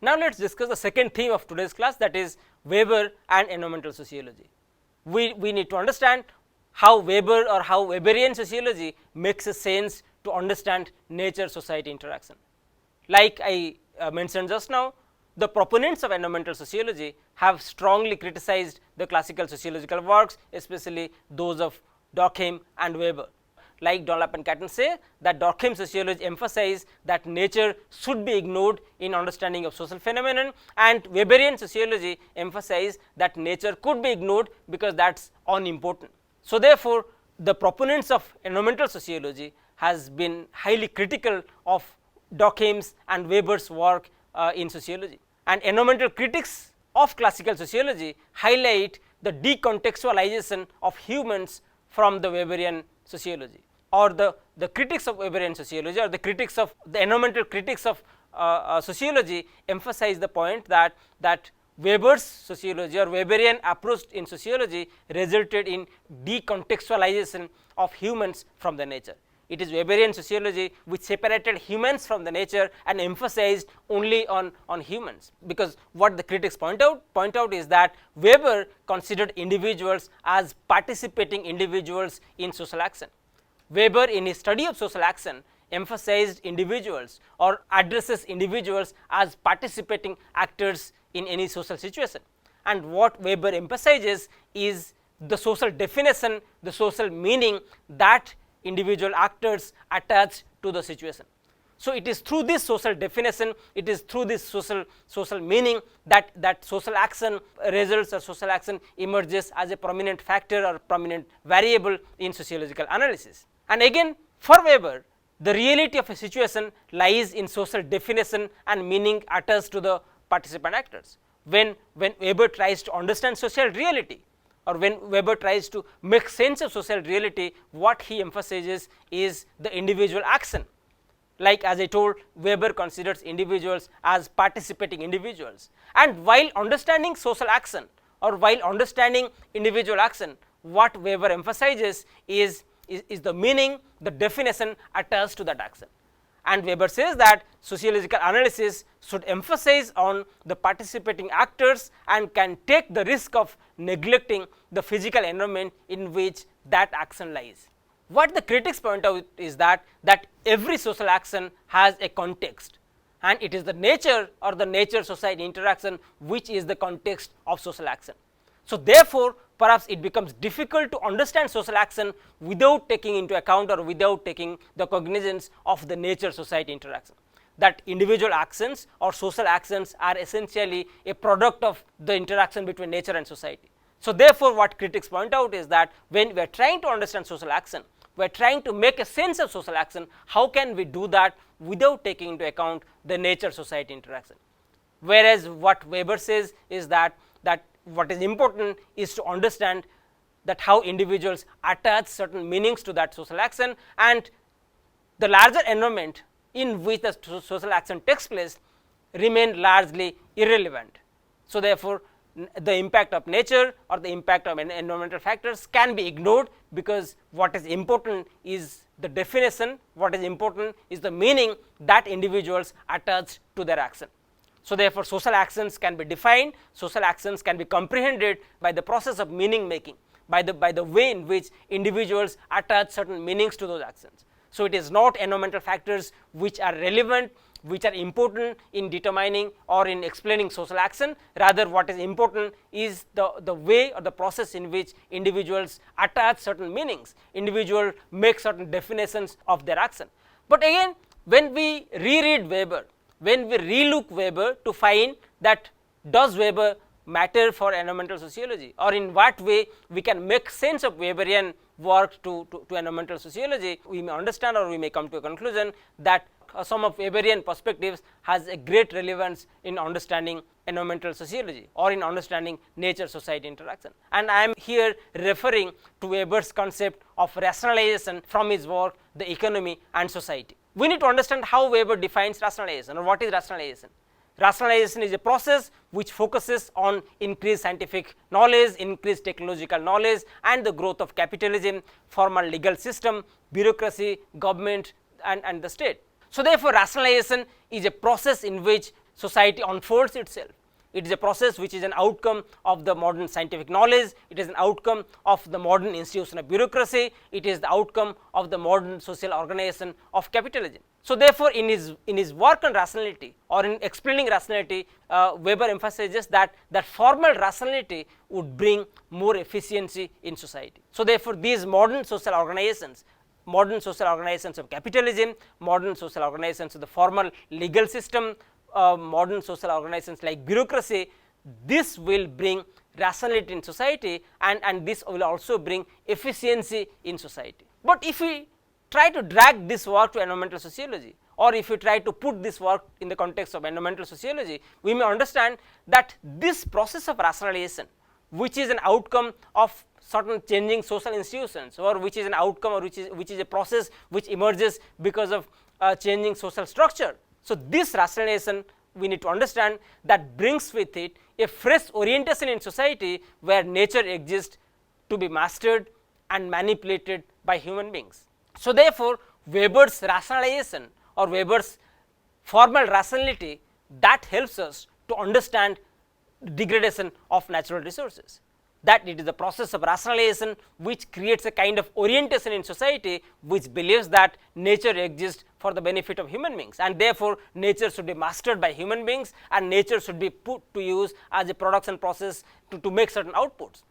Now, let us discuss the second theme of today's class, that is Weber and environmental sociology. We need to understand how Weber or how Weberian sociology makes a sense to understand nature society interaction. Like I mentioned just now, the proponents of environmental sociology have strongly criticized the classical sociological works, especially those of Durkheim and Weber. Like Dunlap and Catton say that Durkheim sociology emphasize that nature should be ignored in understanding of social phenomenon, and Weberian sociology emphasize that nature could be ignored because that is unimportant. So, therefore, the proponents of environmental sociology has been highly critical of Durkheim's and Weber's work in sociology, and environmental critics of classical sociology highlight the decontextualization of humans from the Weberian sociology, or the critics of Weberian sociology, or the critics of the environmental critics of sociology emphasize the point that Weber's sociology or Weberian approach in sociology resulted in decontextualization of humans from the nature. It is Weberian sociology which separated humans from the nature and emphasized only on humans, because what the critics point out is that Weber considered individuals as participating individuals in social action. Weber, in his study of social action, emphasized individuals or addresses individuals as participating actors in any social situation, and what Weber emphasizes is the social definition, the social meaning that individual actors attach to the situation. So, it is through this social definition, it is through this social meaning that social action results or social action emerges as a prominent factor or prominent variable in sociological analysis. And again, for Weber, the reality of a situation lies in social definition and meaning attached to the participant actors. When Weber tries to understand social reality, or when Weber tries to make sense of social reality, what he emphasizes is the individual action. Like as I told, Weber considers individuals as participating individuals, and while understanding social action or while understanding individual action, what Weber emphasizes is the meaning, the definition attached to that action. And Weber says that sociological analysis should emphasize on the participating actors and can take the risk of neglecting the physical environment in which that action lies. What the critics point out is that every social action has a context, and it is the nature or the nature society interaction which is the context of social action. So, therefore, perhaps it becomes difficult to understand social action without taking into account or without taking the cognizance of the nature society interaction, that individual actions or social actions are essentially a product of the interaction between nature and society. So, therefore, what critics point out is that when we are trying to understand social action, we are trying to make a sense of social action, how can we do that without taking into account the nature society interaction. Whereas, what Weber says is that what is important is to understand that how individuals attach certain meanings to that social action, and the larger environment in which the social action takes place remain largely irrelevant. So, therefore, the impact of nature or the impact of environmental factors can be ignored, because what is important is the definition, what is important is the meaning that individuals attach to their action. So, therefore, social actions can be defined, social actions can be comprehended by the process of meaning making, by the way in which individuals attach certain meanings to those actions. So, it is not environmental factors which are relevant, which are important in determining or in explaining social action, rather what is important is the way or the process in which individuals attach certain meanings, individuals make certain definitions of their action. But again, when we reread Weber, when we relook Weber to find that does Weber matter for environmental sociology, or in what way we can make sense of Weberian work to environmental sociology, we may understand or we may come to a conclusion that some of Weberian perspectives has a great relevance in understanding environmental sociology or in understanding nature society interaction. And I am here referring to Weber's concept of rationalization from his work The Economy and Society. We need to understand how Weber defines rationalization, or what is rationalization. Rationalization is a process which focuses on increased scientific knowledge, increased technological knowledge, and the growth of capitalism, formal legal system, bureaucracy, government, and the state. So, therefore, rationalization is a process in which society unfolds itself. It is a process which is an outcome of the modern scientific knowledge, it is an outcome of the modern institution of bureaucracy, it is the outcome of the modern social organization of capitalism. So, therefore, in his work on rationality or in explaining rationality, Weber emphasizes that formal rationality would bring more efficiency in society. So, therefore, these modern social organizations of capitalism, modern social organizations of the formal legal system, modern social organizations like bureaucracy, this will bring rationality in society, and this will also bring efficiency in society. But if we try to drag this work to environmental sociology, or if we try to put this work in the context of environmental sociology, we may understand that this process of rationalization, which is an outcome of certain changing social institutions, or which is an outcome, or which is a process which emerges because of changing social structure. So, this rationalization we need to understand that brings with it a fresh orientation in society where nature exists to be mastered and manipulated by human beings. So, therefore, Weber's rationalization or Weber's formal rationality, that helps us to understand degradation of natural resources, that it is the process of rationalization which creates a kind of orientation in society which believes that nature exists for the benefit of human beings, and therefore, nature should be mastered by human beings, and nature should be put to use as a production process to make certain outputs.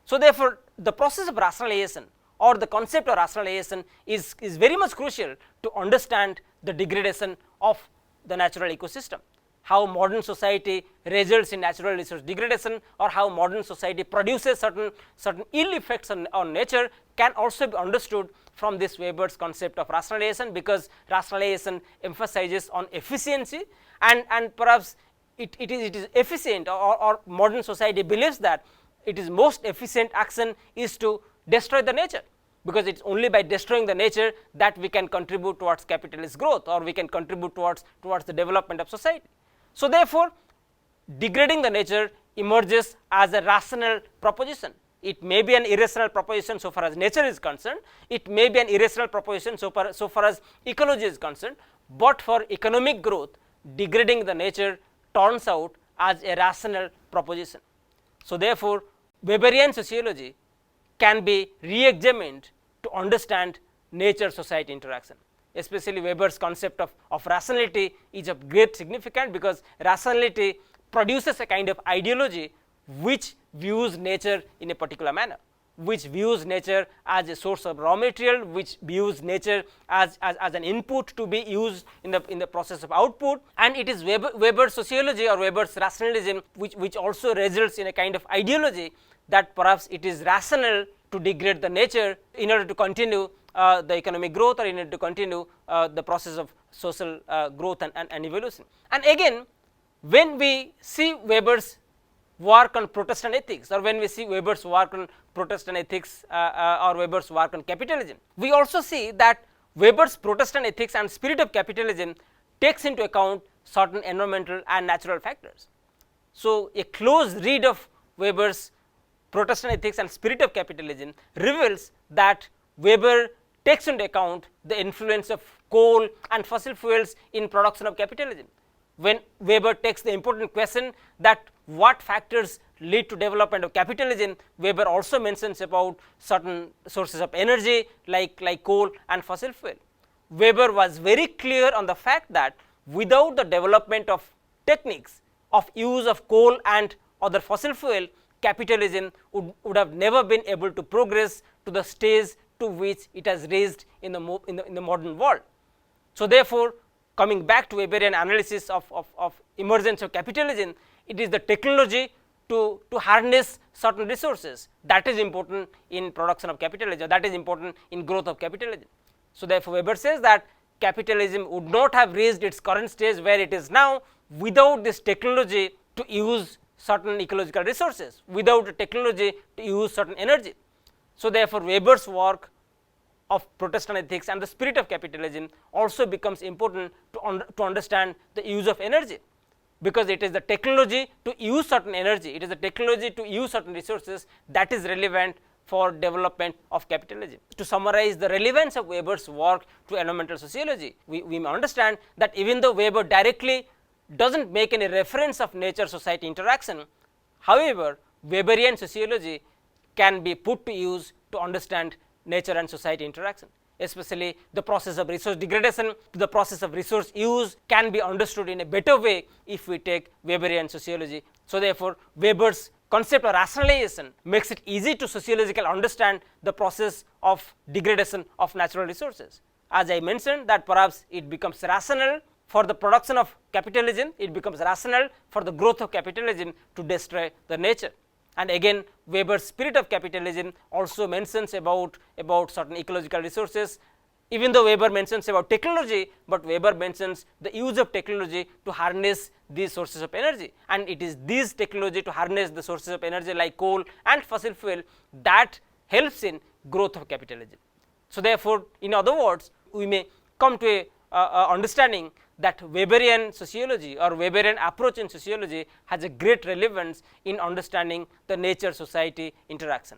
So, therefore, the process of rationalization or the concept of rationalization is very much crucial to understand the degradation of the natural ecosystem, how modern society results in natural resource degradation, or how modern society produces certain ill effects on nature, can also be understood from this Weber's concept of rationalization, because rationalization emphasizes on efficiency, and perhaps it is efficient, or modern society believes that it is most efficient action is to destroy the nature, because it is only by destroying the nature that we can contribute towards capitalist growth, or we can contribute towards the development of society. So, therefore, degrading the nature emerges as a rational proposition. It may be an irrational proposition so far as nature is concerned, it may be an irrational proposition so far as ecology is concerned, but for economic growth, degrading the nature turns out as a rational proposition. So, therefore, Weberian sociology can be re-examined to understand nature-society interaction. Especially Weber's concept of rationality is of great significance, because rationality produces a kind of ideology which views nature in a particular manner, which views nature as a source of raw material, which views nature as an input to be used in the process of output, and it is Weber's sociology or Weber's rationalism which also results in a kind of ideology that perhaps it is rational to degrade the nature in order to continue the economic growth, or in order to continue the process of social growth and evolution. And again, when we see Weber's work on Protestant ethics, or when we see Weber's work on Protestant ethics or Weber's work on capitalism, we also see that Weber's Protestant ethics and spirit of capitalism takes into account certain environmental and natural factors. So, a close read of Weber's Protestant ethics and spirit of capitalism reveals that Weber takes into account the influence of coal and fossil fuels in production of capitalism. When Weber takes the important question that what factors lead to development of capitalism, Weber also mentions about certain sources of energy like coal and fossil fuel. Weber was very clear on the fact that without the development of techniques of use of coal and other fossil fuel, capitalism would have never been able to progress to the stage to which it has reached in the modern world. So, therefore, coming back to Weberian analysis of emergence of capitalism, it is the technology to harness certain resources that is important in production of capitalism, that is important in growth of capitalism. So, therefore, Weber says that capitalism would not have reached its current stage where it is now without this technology to use certain ecological resources, without the technology to use certain energy. So, therefore, Weber's work of Protestant ethics and the spirit of capitalism also becomes important to understand the use of energy, because it is the technology to use certain energy, it is the technology to use certain resources that is relevant for development of capitalism. To summarize the relevance of Weber's work to environmental sociology, we may understand that even though Weber directly does not make any reference of nature society interaction. However, Weberian sociology can be put to use to understand nature and society interaction, especially the process of resource degradation, the process of resource use can be understood in a better way if we take Weberian sociology. So, therefore, Weber's concept of rationalization makes it easy to sociologically understand the process of degradation of natural resources. As I mentioned, that perhaps it becomes rational for the production of capitalism, it becomes rational for the growth of capitalism to destroy the nature. And again, Weber's spirit of capitalism also mentions about certain ecological resources, even though Weber mentions about technology, but Weber mentions the use of technology to harness these sources of energy, and it is this technology to harness the sources of energy like coal and fossil fuel that helps in growth of capitalism. So, therefore, in other words, we may come to a understanding that Weberian sociology or Weberian approach in sociology has a great relevance in understanding the nature society interaction.